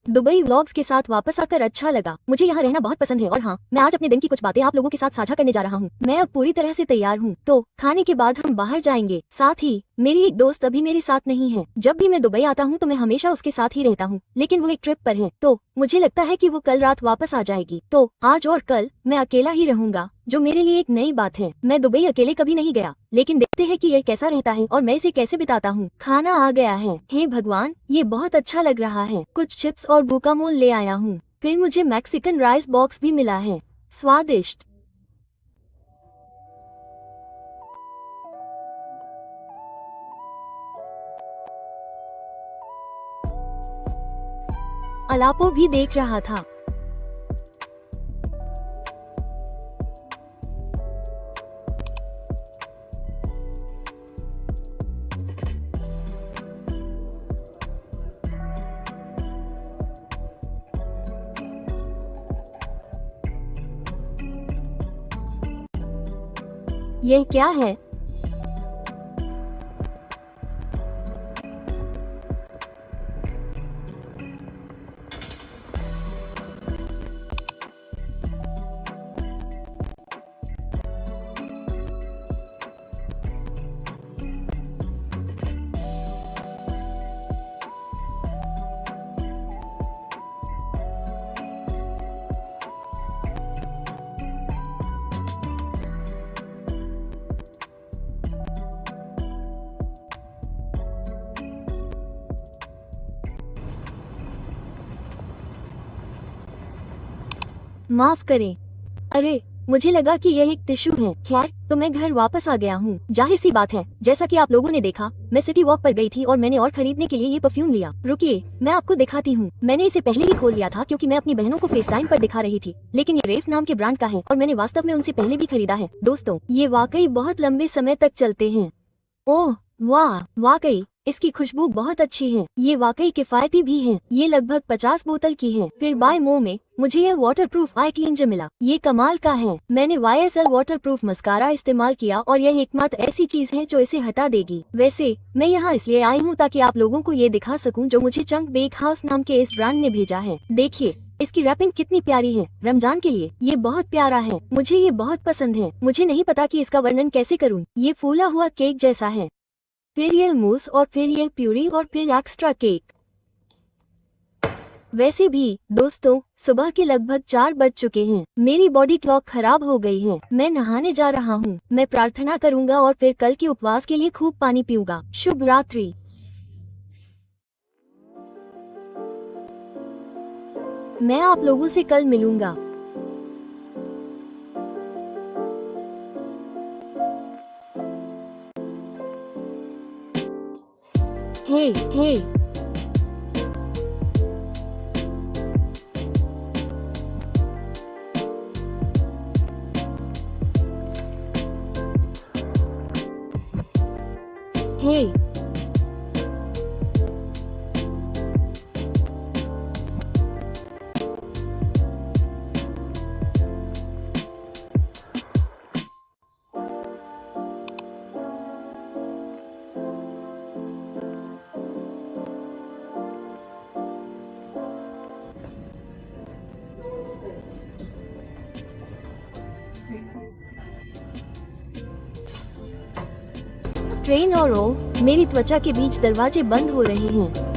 Dubai vlogs के साथ वापस आकर अच्छा लगा। मुझे यहाँ रहना बहुत पसंद है और हाँ, मैं आज अपने दिन की कुछ बातें आप लोगों के साथ साझा करने जा रहा हूँ। मैं अब पूरी तरह से तैयार हूँ, तो खाने के बाद हम बाहर जाएंगे। साथ ही मेरी एक दोस्त अभी मेरे साथ नहीं है। जब भी मैं दुबई आता हूँ तो मैं हमेशा उसके साथ ही रहता हूँ, लेकिन वो एक ट्रिप पर है, तो मुझे लगता है कि वो कल रात वापस आ जाएगी। तो आज और कल मैं अकेला ही रहूंगा, जो मेरे लिए एक नई बात है। मैं दुबई अकेले कभी नहीं गया, लेकिन देखते हैं कि यह कैसा रहता है और मैं इसे कैसे बिताता हूँ। खाना आ गया है। हे भगवान, ये बहुत अच्छा लग रहा है। कुछ चिप्स और गुकामोल ले आया हूँ। फिर मुझे मैक्सिकन राइस बॉक्स भी मिला है, स्वादिष्ट। अलापो भी देख रहा था। यह क्या है? माफ करें। अरे, मुझे लगा कि यह एक टिश्यू है। खैर, तो मैं घर वापस आ गया हूँ। जाहिर सी बात है, जैसा कि आप लोगों ने देखा, मैं सिटी वॉक पर गई थी और मैंने और खरीदने के लिए ये परफ्यूम लिया। रुकिए, मैं आपको दिखाती हूँ। मैंने इसे पहले ही खोल लिया था क्योंकि मैं अपनी बहनों को फेस टाइम पर दिखा रही थी, लेकिन ये रेफ नाम के ब्रांड का है और मैंने वास्तव में उनसे पहले भी खरीदा है। दोस्तों, ये वाकई बहुत लंबे समय तक चलते हैं। ओह वाह, वाकई इसकी खुशबू बहुत अच्छी है। ये वाकई किफायती भी है। ये लगभग 50 बोतल की है। फिर बाय मो में मुझे यह वाटरप्रूफ आई क्लींजर मिला। ये कमाल का है। मैंने YSL वाटरप्रूफ मस्कारा इस्तेमाल किया और यह एकमात्र ऐसी चीज है जो इसे हटा देगी। वैसे मैं यहाँ इसलिए आई हूँ ताकि आप लोगों को ये दिखा सकूँ जो मुझे चंक बेक हाउस नाम के इस ब्रांड ने भेजा है। देखिए, इसकी रैपिंग कितनी प्यारी है। रमजान के लिए ये बहुत प्यारा है। मुझे ये बहुत पसंद है। मुझे नहीं पता कि इसका वर्णन कैसे करूँ। ये फूला हुआ केक जैसा है, फिर यह मूस और फिर यह प्यूरी और फिर एक्स्ट्रा केक। वैसे भी दोस्तों, सुबह के लगभग 4 बज चुके हैं। मेरी बॉडी क्लॉक खराब हो गई है। मैं नहाने जा रहा हूँ। मैं प्रार्थना करूँगा और फिर कल के उपवास के लिए खूब पानी पीऊंगा। शुभ रात्रि। मैं आप लोगों से कल मिलूंगा। हे हे हे ट्रेन और मेरी त्वचा के बीच दरवाजे बंद हो रहे हैं।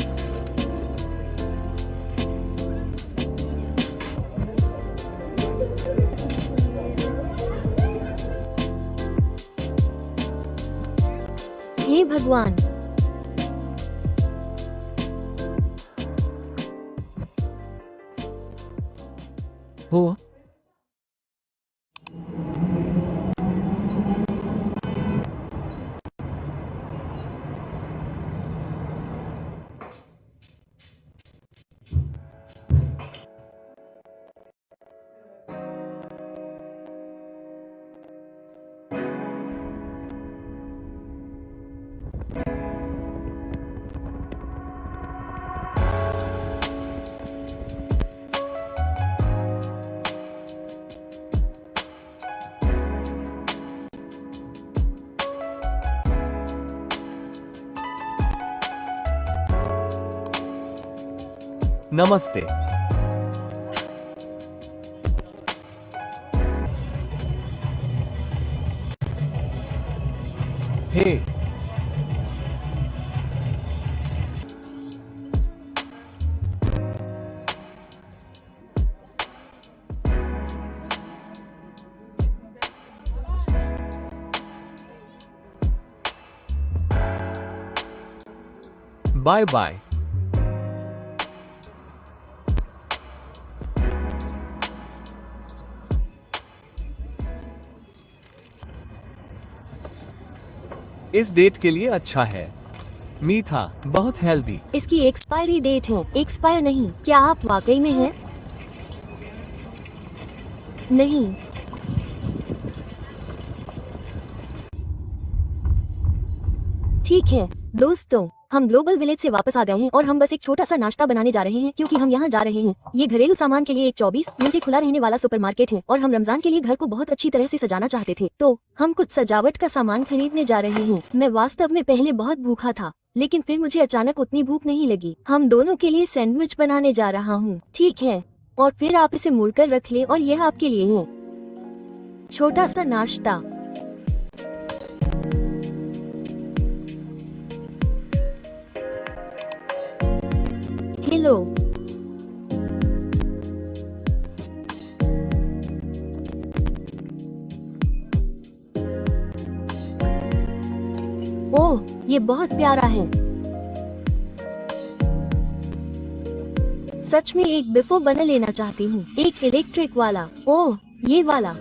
हे भगवान, हो नमस्ते। हे, बाय बाय। इस डेट के लिए अच्छा है। मीठा, बहुत हेल्दी। इसकी एक्सपायरी डेट है। एक्सपायर नहीं। क्या आप वाकई में हैं? नहीं। ठीक है दोस्तों, हम ग्लोबल विलेज से वापस आ गए हैं और हम बस एक छोटा सा नाश्ता बनाने जा रहे हैं क्योंकि हम यहाँ जा रहे हैं। ये घरेलू सामान के लिए एक 24 घंटे खुला रहने वाला सुपरमार्केट है और हम रमजान के लिए घर को बहुत अच्छी तरह से सजाना चाहते थे, तो हम कुछ सजावट का सामान खरीदने जा रहे हैं। मैं वास्तव में पहले बहुत भूखा था, लेकिन फिर मुझे अचानक उतनी भूख नहीं लगी। हम दोनों के लिए सैंडविच बनाने जा रहा हूँ, ठीक है? और फिर आप इसे मुड़कर रख ले और यह आपके लिए है छोटा सा नाश्ता। हेलो, ओह ये बहुत प्यारा है। सच में एक बिफो बना लेना चाहती हूँ, एक इलेक्ट्रिक वाला। ओह ये वाला।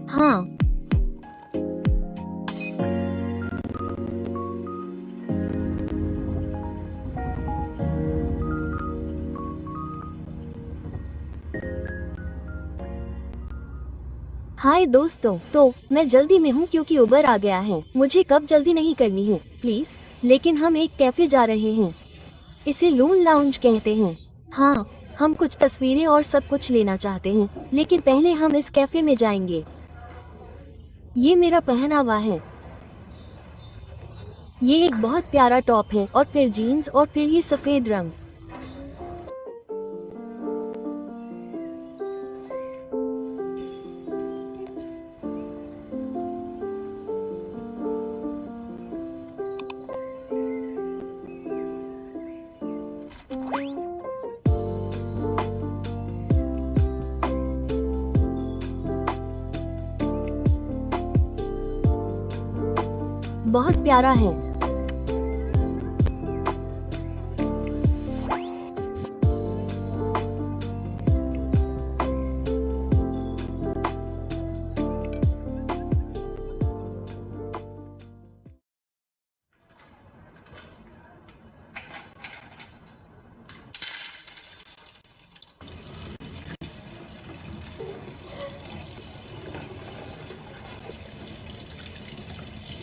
हाँ, हाय दोस्तों, तो मैं जल्दी में हूँ क्योंकि उबर आ गया है। मुझे कब जल्दी नहीं करनी है प्लीज, लेकिन हम एक कैफे जा रहे हैं। इसे लून लाउंज कहते हैं। हाँ, हम कुछ तस्वीरें और सब कुछ लेना चाहते हैं, लेकिन पहले हम इस कैफे में जाएंगे। ये मेरा पहनावा है। ये एक बहुत प्यारा टॉप है और फिर जीन्स और फिर ये सफेद रंग। बहुत प्यारा है।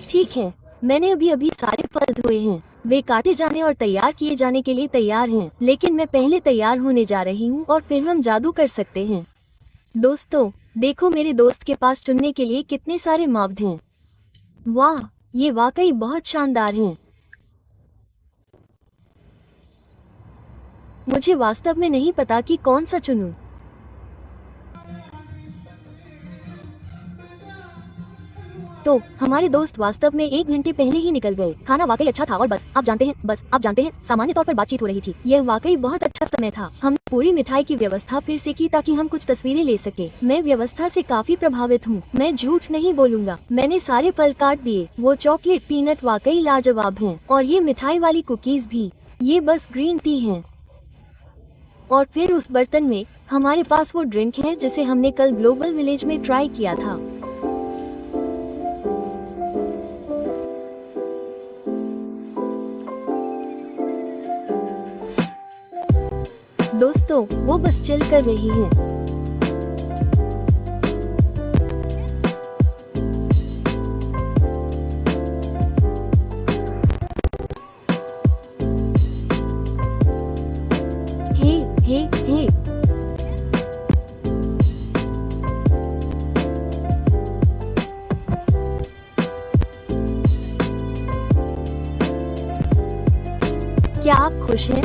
ठीक है, मैंने अभी अभी सारे फल धोए हैं। वे काटे जाने और तैयार किए जाने के लिए तैयार हैं, लेकिन मैं पहले तैयार होने जा रही हूँ और फिर हम जादू कर सकते हैं। दोस्तों, देखो मेरे दोस्त के पास चुनने के लिए कितने सारे माव्ड हैं। वाह, ये वाकई बहुत शानदार हैं। मुझे वास्तव में नहीं पता कि कौन सा चुनूं। तो हमारे दोस्त वास्तव में 1 घंटे पहले ही निकल गए। खाना वाकई अच्छा था और बस आप जानते हैं, सामान्य तौर पर बातचीत हो रही थी। यह वाकई बहुत अच्छा समय था। हम पूरी मिठाई की व्यवस्था फिर से की ताकि हम कुछ तस्वीरें ले सके। मैं व्यवस्था से काफी प्रभावित हूँ, मैं झूठ नहीं बोलूंगा। मैंने सारे फल काट दिए। वो चॉकलेट पीनट वाकई लाजवाब हैं, और ये मिठाई वाली कुकीज भी। ये बस ग्रीन टी है। और फिर उस बर्तन में हमारे पास वो ड्रिंक है जिसे हमने कल ग्लोबल विलेज में ट्राई किया था। दोस्तों, वो बस चिल कर रही है। हे हे हे, खुश हैं?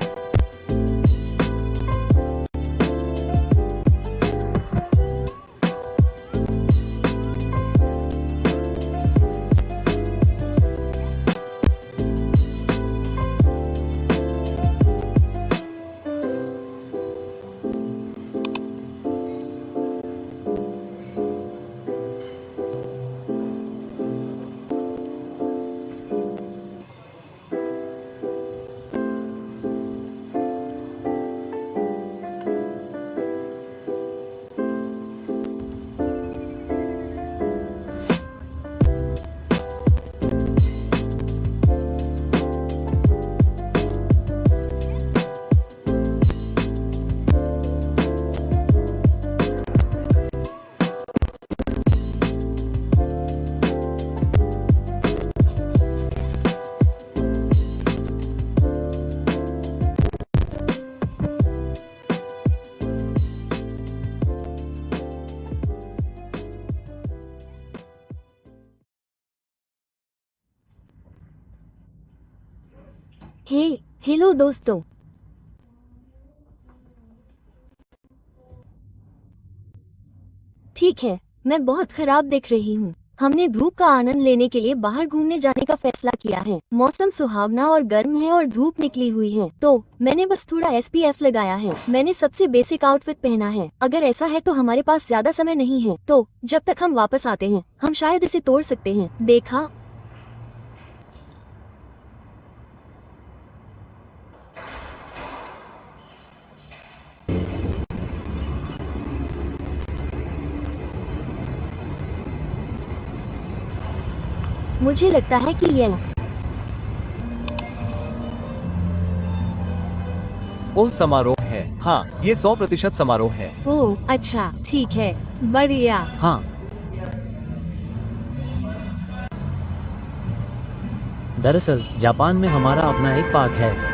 हे, हेलो दोस्तों। ठीक है, मैं बहुत खराब दिख रही हूँ। हमने धूप का आनंद लेने के लिए बाहर घूमने जाने का फैसला किया है। मौसम सुहावना और गर्म है और धूप निकली हुई है, तो मैंने बस थोड़ा SPF लगाया है। मैंने सबसे बेसिक आउटफिट पहना है। अगर ऐसा है तो हमारे पास ज्यादा समय नहीं है, तो जब तक हम वापस आते हैं हम शायद इसे तोड़ सकते हैं। देखा? मुझे लगता है कि यह ओह, समारोह है। हाँ, ये 100% समारोह है। ओह अच्छा, ठीक है, बढ़िया। हाँ, दरअसल जापान में हमारा अपना एक पार्क है।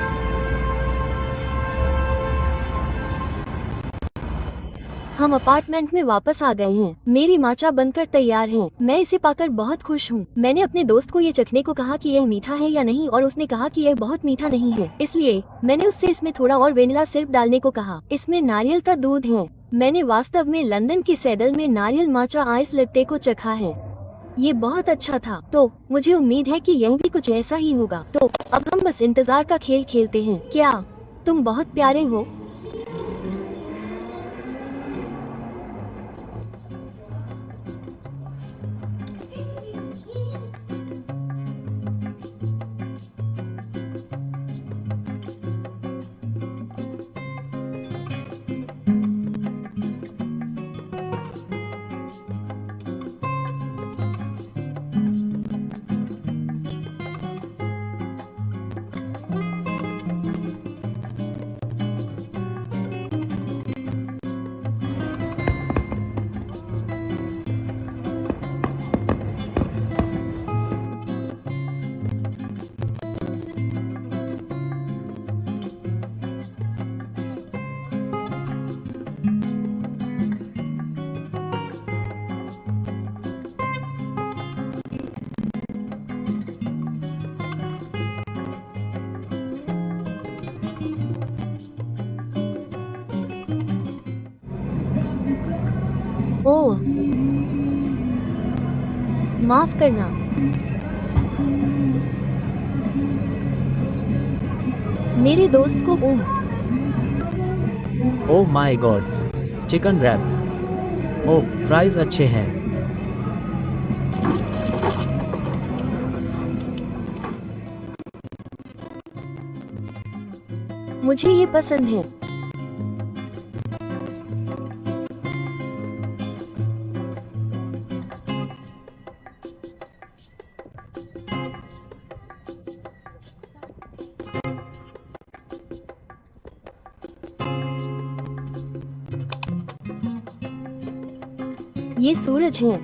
हम अपार्टमेंट में वापस आ गए हैं। मेरी माचा बनकर तैयार है। मैं इसे पाकर बहुत खुश हूँ। मैंने अपने दोस्त को ये चखने को कहा कि यह मीठा है या नहीं, और उसने कहा कि यह बहुत मीठा नहीं है। इसलिए मैंने उससे इसमें थोड़ा और वेनिला सिरप डालने को कहा। इसमें नारियल का दूध है। मैंने वास्तव में लंदन के सैडल में नारियल माचा आइस लट्टे को चखा है। ये बहुत अच्छा था। तो मुझे उम्मीद है कि यह भी कुछ ऐसा ही होगा। तो अब हम बस इंतजार का खेल खेलते हैं। क्या तुम बहुत प्यारे हो? ओह, माफ करना। मेरे दोस्त को oh my God, chicken rap. Oh, fries अच्छे हैं। मुझे ये पसंद है। ये सूरज है।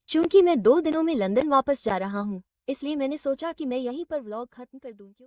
चूंकि मैं 2 दिनों में लंदन वापस जा रहा हूँ, इसलिए मैंने सोचा कि मैं यहीं पर व्लॉग खत्म कर दूं।